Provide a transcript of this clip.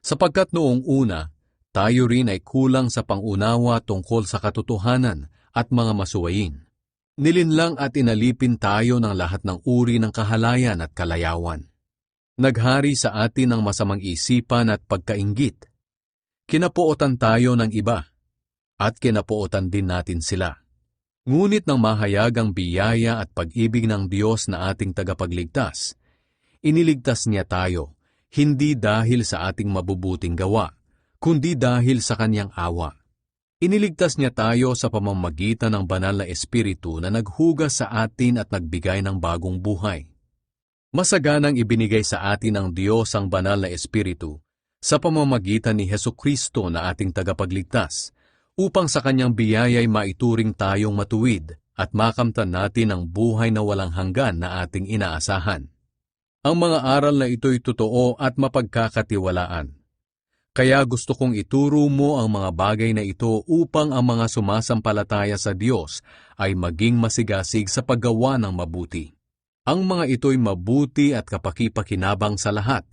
Sapagkat noong una, tayo rin ay kulang sa pangunawa tungkol sa katotohanan at mga masuwayin. Nilinlang at inalipin tayo ng lahat ng uri ng kahalayan at kalayawan. Naghari sa atin ang masamang isipan at pagkainggit. Kinapuotan tayo ng iba, at kinapuotan din natin sila. Ngunit nang mahayag ang biyaya at pag-ibig ng Diyos na ating tagapagligtas, iniligtas niya tayo, hindi dahil sa ating mabubuting gawa, kundi dahil sa kanyang awa. Iniligtas niya tayo sa pamamagitan ng banal na Espiritu na naghugas sa atin at nagbigay ng bagong buhay. Masaganang ibinigay sa atin ng Diyos ang banal na Espiritu sa pamamagitan ni Hesukristo na ating tagapagligtas, upang sa kanyang biyaya'y maituring tayong matuwid at makamtan natin ang buhay na walang hanggan na ating inaasahan. Ang mga aral na ito'y totoo at mapagkakatiwalaan. Kaya gusto kong ituro mo ang mga bagay na ito upang ang mga sumasampalataya sa Diyos ay maging masigasig sa paggawa ng mabuti. Ang mga ito'y mabuti at kapakipakinabang sa lahat.